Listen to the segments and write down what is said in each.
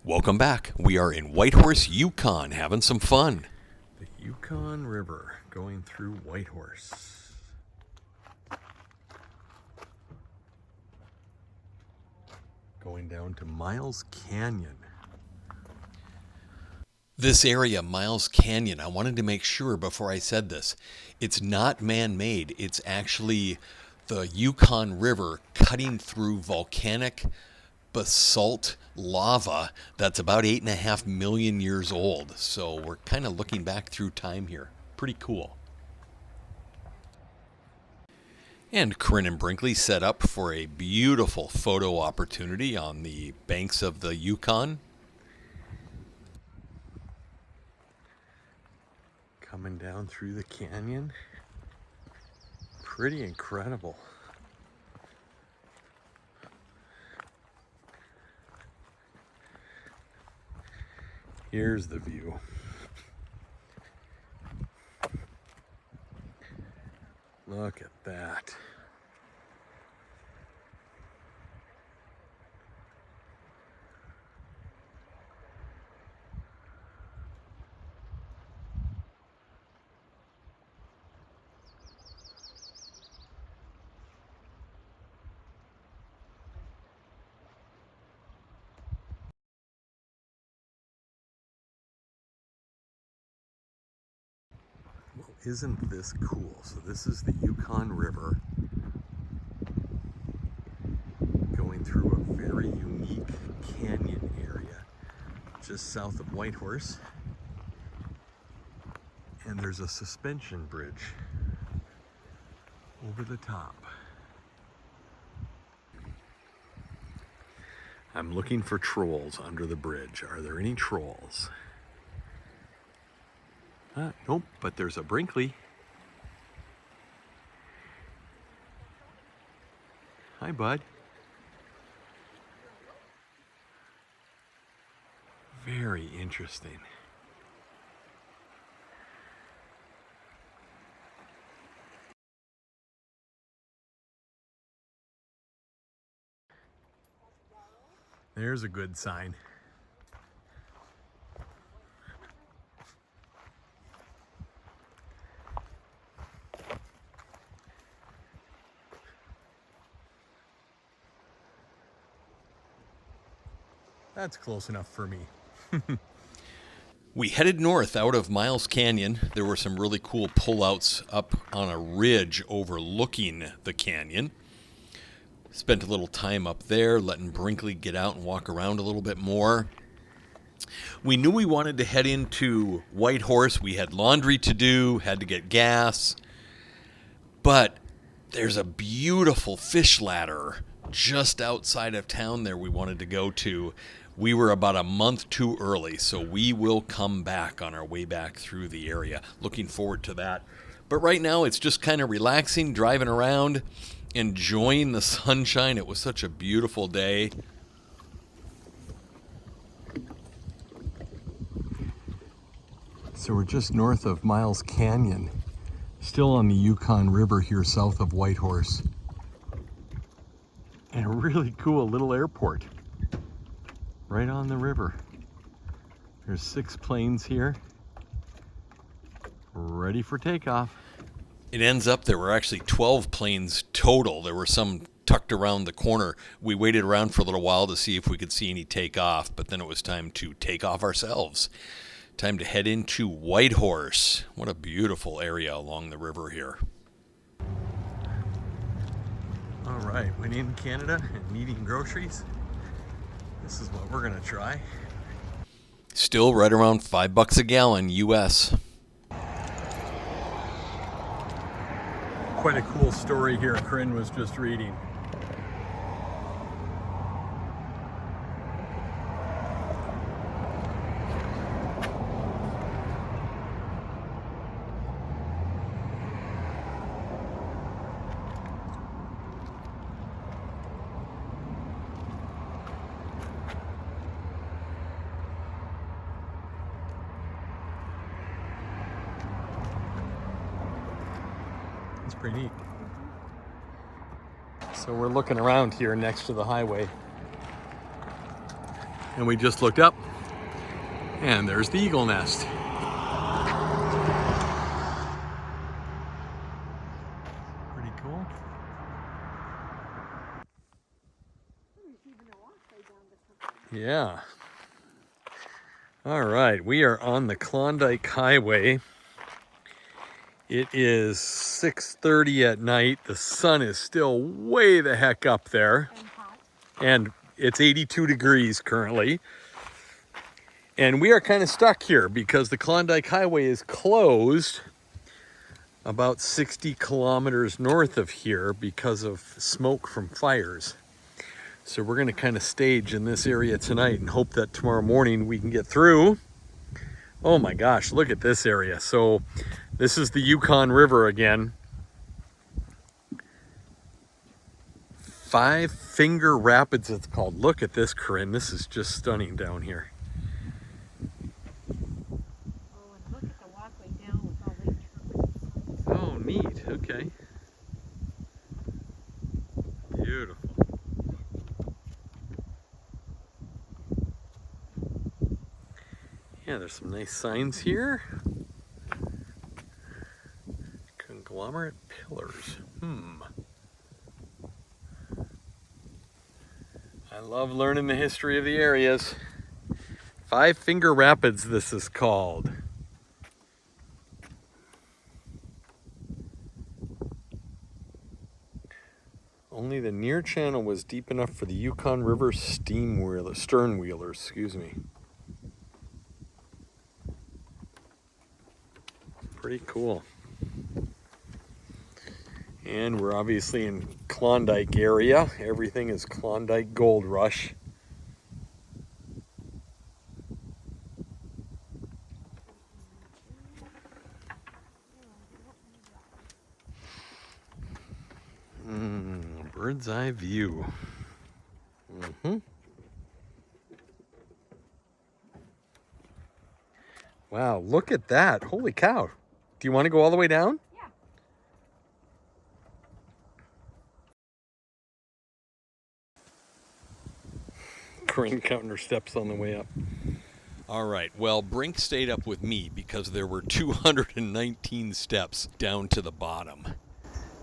Welcome back. We are in Whitehorse, Yukon, having some fun. The Yukon River going through Whitehorse. Going down to Miles Canyon. This area, Miles Canyon, I wanted to make sure before I said this, it's not man-made. It's actually the Yukon River cutting through volcanic basalt lava that's about 8.5 million years old. So we're kind of looking back through time here. Pretty cool. And Corinne and Brinkley set up for a beautiful photo opportunity on the banks of the Yukon. Coming down through the canyon. Pretty incredible. Here's the view. Look at that. Well, isn't this cool? So this is the Yukon River going through a very unique canyon area just south of Whitehorse. And there's a suspension bridge over the top. I'm looking for trolls under the bridge. Are there any trolls? Nope, but there's a Brinkley. Hi, bud. Very interesting. There's a good sign. That's close enough for me. We headed north out of Miles Canyon. There were some really cool pullouts up on a ridge overlooking the canyon. Spent a little time up there, letting Brinkley get out and walk around a little bit more. We knew we wanted to head into Whitehorse. We had laundry to do, had to get gas. But there's a beautiful fish ladder just outside of town there we wanted to go to. We were about a month too early, so we will come back on our way back through the area. Looking forward to that. But right now it's just kind of relaxing, driving around, enjoying the sunshine. It was such a beautiful day. So we're just north of Miles Canyon, still on the Yukon River here south of Whitehorse. And a really cool little airport right on the river. There's 6 planes here, ready for takeoff. It ends up there were actually 12 planes total. There were some tucked around the corner. We waited around for a little while to see if we could see any take off, but then it was time to take off ourselves. Time to head into Whitehorse. What a beautiful area along the river here. All right, when in Canada and needing groceries, this is what we're gonna try. Still right around $5 a gallon US. Quite a cool story here Corinne was just reading. It's pretty neat. So we're looking around here next to the highway. And we just looked up, and there's the eagle nest. Pretty cool. Yeah. All right, we are on the Klondike Highway. It is 6:30 at night. The sun is still way the heck up there. And hot. And it's 82 degrees currently. And we are kind of stuck here because the Klondike Highway is closed about 60 kilometers north of here because of smoke from fires. So we're going to kind of stage in this area tonight and hope that tomorrow morning we can get through. Oh my gosh, look at this area. So this is the Yukon River again. Five Finger Rapids it's called. Look at this, Corinne. This is just stunning down here. Oh, and look at the walkway down with all the trees. Oh, neat. Okay. Beautiful. Yeah, there's some nice signs here. Conglomerate pillars. I love learning the history of the areas. Five Finger Rapids, this is called. Only the near channel was deep enough for the Yukon River stern wheelers, excuse me. Pretty cool. And we're obviously in Klondike area. Everything is Klondike Gold Rush. Bird's eye view. Wow, look at that. Holy cow. Do you want to go all the way down? Yeah. Corinne counting her steps on the way up. All right, well, Brink stayed up with me because there were 219 steps down to the bottom.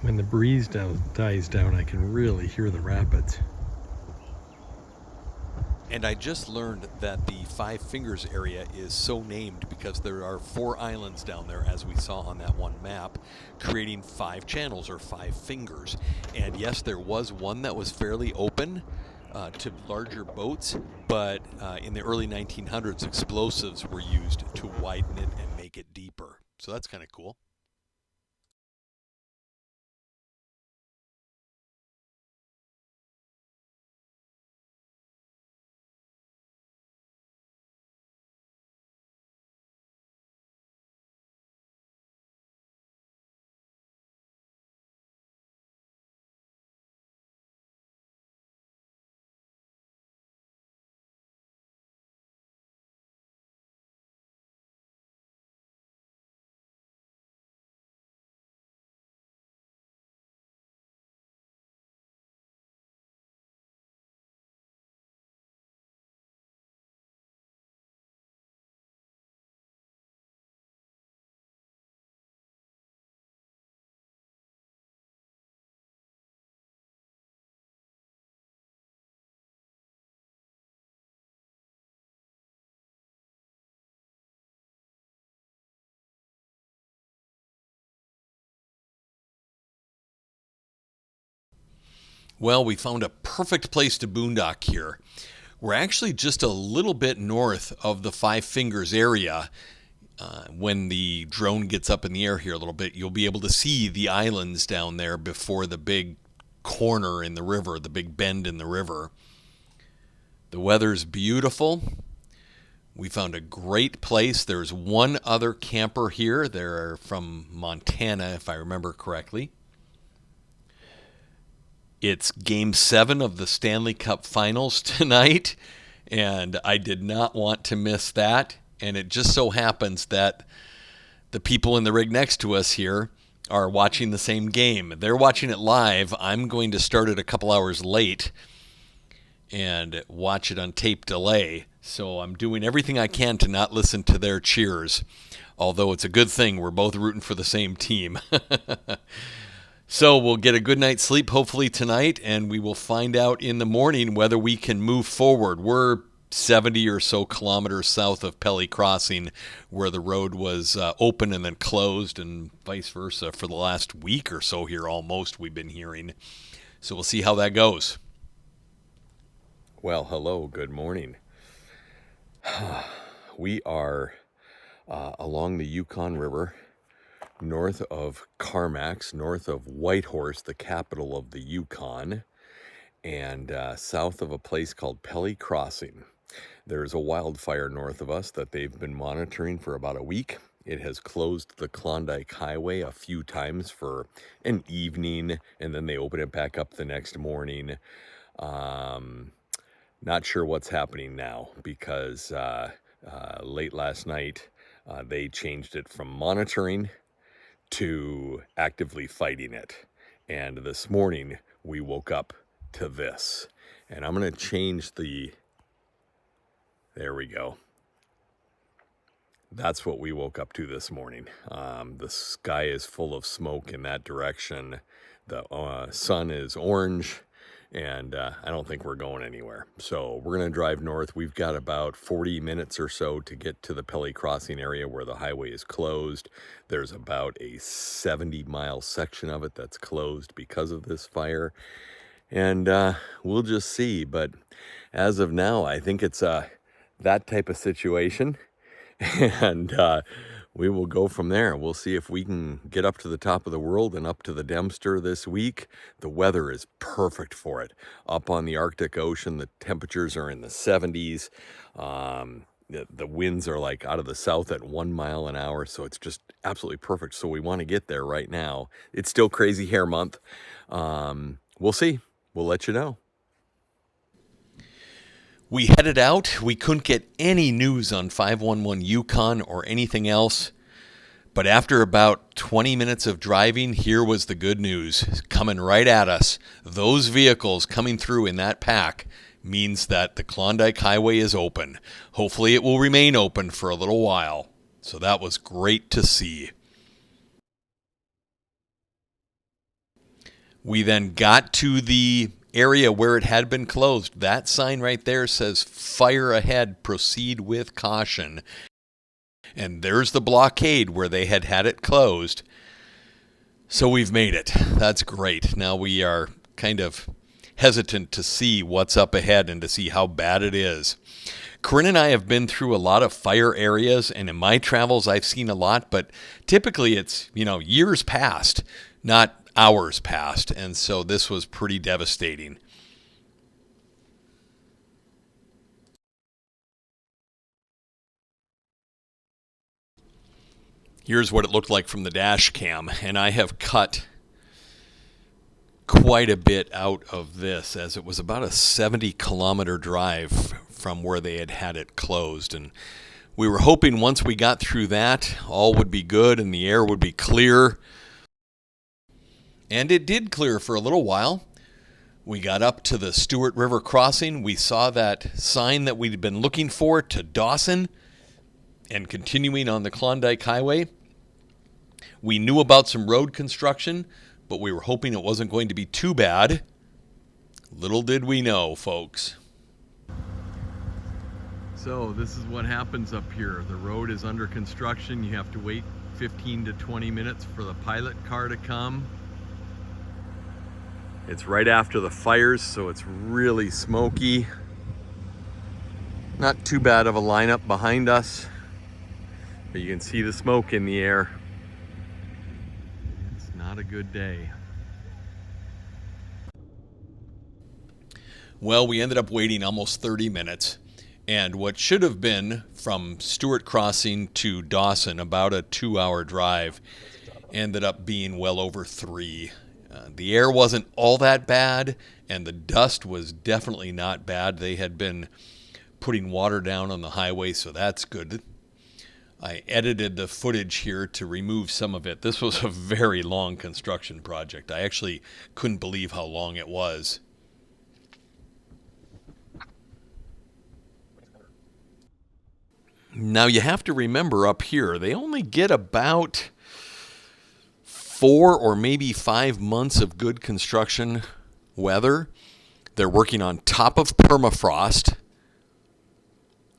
When the breeze dies down, I can really hear the rapids. And I just learned that the Five Fingers area is so named because there are 4 islands down there, as we saw on that one map, creating 5 channels or 5 fingers. And yes, there was one that was fairly open to larger boats, but in the early 1900s, explosives were used to widen it and make it deeper. So that's kind of cool. Well, we found a perfect place to boondock here. We're actually just a little bit north of the Five Fingers area. When the drone gets up in the air here a little bit, you'll be able to see the islands down there before the big corner in the river, the big bend in the river. The weather's beautiful. We found a great place. There's one other camper here. They're from Montana, if I remember correctly. It's Game 7 of the Stanley Cup Finals tonight, and I did not want to miss that. And it just so happens that the people in the rig next to us here are watching the same game. They're watching it live. I'm going to start it a couple hours late, and watch it on tape delay. So I'm doing everything I can to not listen to their cheers. Although it's a good thing we're both rooting for the same team. So we'll get a good night's sleep hopefully tonight, and we will find out in the morning whether we can move forward. We're 70 or so kilometers south of Pelly Crossing, where the road was open and then closed, and vice versa for the last week or so here almost, we've been hearing. So we'll see how that goes. Well, hello, good morning. We are along the Yukon River, north of Carmacks, north of Whitehorse, the capital of the Yukon, and south of a place called Pelly Crossing. There's a wildfire north of us that they've been monitoring for about a week. It has closed the Klondike Highway a few times for an evening, and then they open it back up the next morning. Not sure what's happening now because late last night they changed it from monitoring to actively fighting it. And this morning we woke up to this. And I'm going to change the... There we go. That's what we woke up to this morning. The sky is full of smoke in that direction. The sun is orange. And I don't think we're going anywhere. So we're going to drive north. We've got about 40 minutes or so to get to the Pelly Crossing area where the highway is closed. There's about a 70-mile section of it that's closed because of this fire. And we'll just see. But as of now, I think it's that type of situation. And we will go from there. We'll see if we can get up to the top of the world and up to the Dempster this week. The weather is perfect for it. Up on the Arctic Ocean, the temperatures are in the 70s. The winds are like out of the south at 1 mile an hour, so it's just absolutely perfect. So we want to get there right now. It's still crazy hair month. We'll see. We'll let you know. We headed out. We couldn't get any news on 511 Yukon or anything else. But after about 20 minutes of driving, here was the good news coming right at us. Those vehicles coming through in that pack means that the Klondike Highway is open. Hopefully it will remain open for a little while. So that was great to see. We then got to the area where it had been closed. That sign right there says fire ahead, proceed with caution. And there's the blockade where they had it closed. So we've made it. That's great. Now we are kind of hesitant to see what's up ahead and to see how bad it is. Corinne and I have been through a lot of fire areas, and in my travels I've seen a lot, but typically it's, years past, not hours passed, and so this was pretty devastating. Here's what it looked like from the dash cam, and I have cut quite a bit out of this, as it was about a 70-kilometer drive from where they had it closed, and we were hoping once we got through that, all would be good and the air would be clear. And it did clear for a little while. We got up to the Stewart River crossing. We saw that sign that we'd been looking for to Dawson and continuing on the Klondike Highway. We knew about some road construction, but we were hoping it wasn't going to be too bad. Little did we know, folks. So this is what happens up here. The road is under construction. You have to wait 15 to 20 minutes for the pilot car to come. It's right after the fires, so it's really smoky. Not too bad of a lineup behind us, but you can see the smoke in the air. It's not a good day. Well, we ended up waiting almost 30 minutes, and what should have been from Stewart Crossing to Dawson, about a 2-hour drive, ended up being well over 3. The air wasn't all that bad, and the dust was definitely not bad. They had been putting water down on the highway, so that's good. I edited the footage here to remove some of it. This was a very long construction project. I actually couldn't believe how long it was. Now you have to remember up here, they only get about 4 or maybe 5 months of good construction weather. They're working on top of permafrost,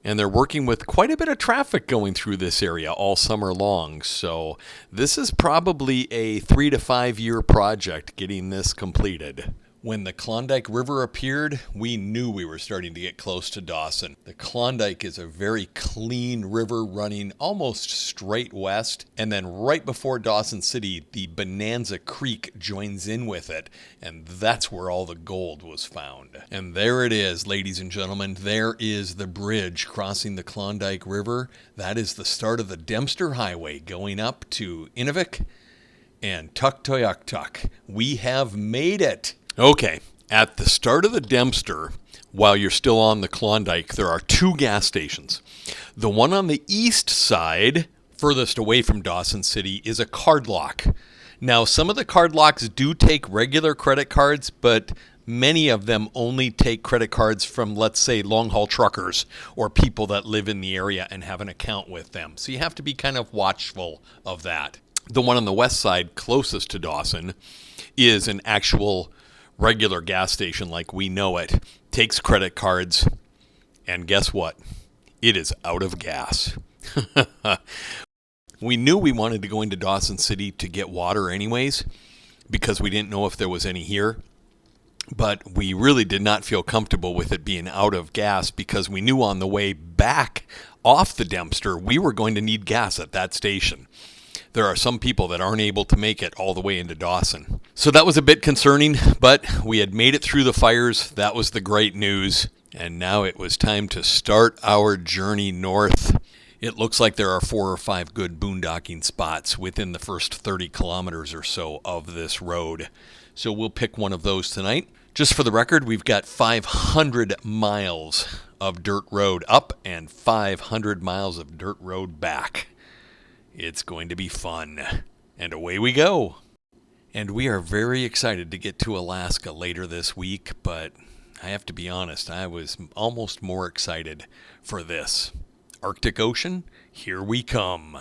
and they're working with quite a bit of traffic going through this area all summer long. So this is probably a 3 to 5 year project getting this completed. When the Klondike River appeared, we knew we were starting to get close to Dawson. The Klondike is a very clean river running almost straight west, and then right before Dawson City, the Bonanza Creek joins in with it, and that's where all the gold was found. And there it is, ladies and gentlemen. There is the bridge crossing the Klondike River. That is the start of the Dempster Highway going up to Inuvik and Tuktoyaktuk. We have made it. Okay, at the start of the Dempster, while you're still on the Klondike, there are 2 gas stations. The one on the east side, furthest away from Dawson City, is a card lock. Now, some of the card locks do take regular credit cards, but many of them only take credit cards from, let's say, long-haul truckers or people that live in the area and have an account with them. So you have to be kind of watchful of that. The one on the west side, closest to Dawson, is an actual regular gas station like we know it, takes credit cards, and guess what? It is out of gas. We knew we wanted to go into Dawson City to get water anyways, because we didn't know if there was any here, but we really did not feel comfortable with it being out of gas because we knew on the way back off the Dempster we were going to need gas at that station. There are some people that aren't able to make it all the way into Dawson. So that was a bit concerning, but we had made it through the fires. That was the great news. And now it was time to start our journey north. It looks like there are 4 or 5 good boondocking spots within the first 30 kilometers or so of this road. So we'll pick one of those tonight. Just for the record, we've got 500 miles of dirt road up and 500 miles of dirt road back. It's going to be fun. And away we go. And we are very excited to get to Alaska later this week, but I have to be honest, I was almost more excited for this. Arctic Ocean, here we come.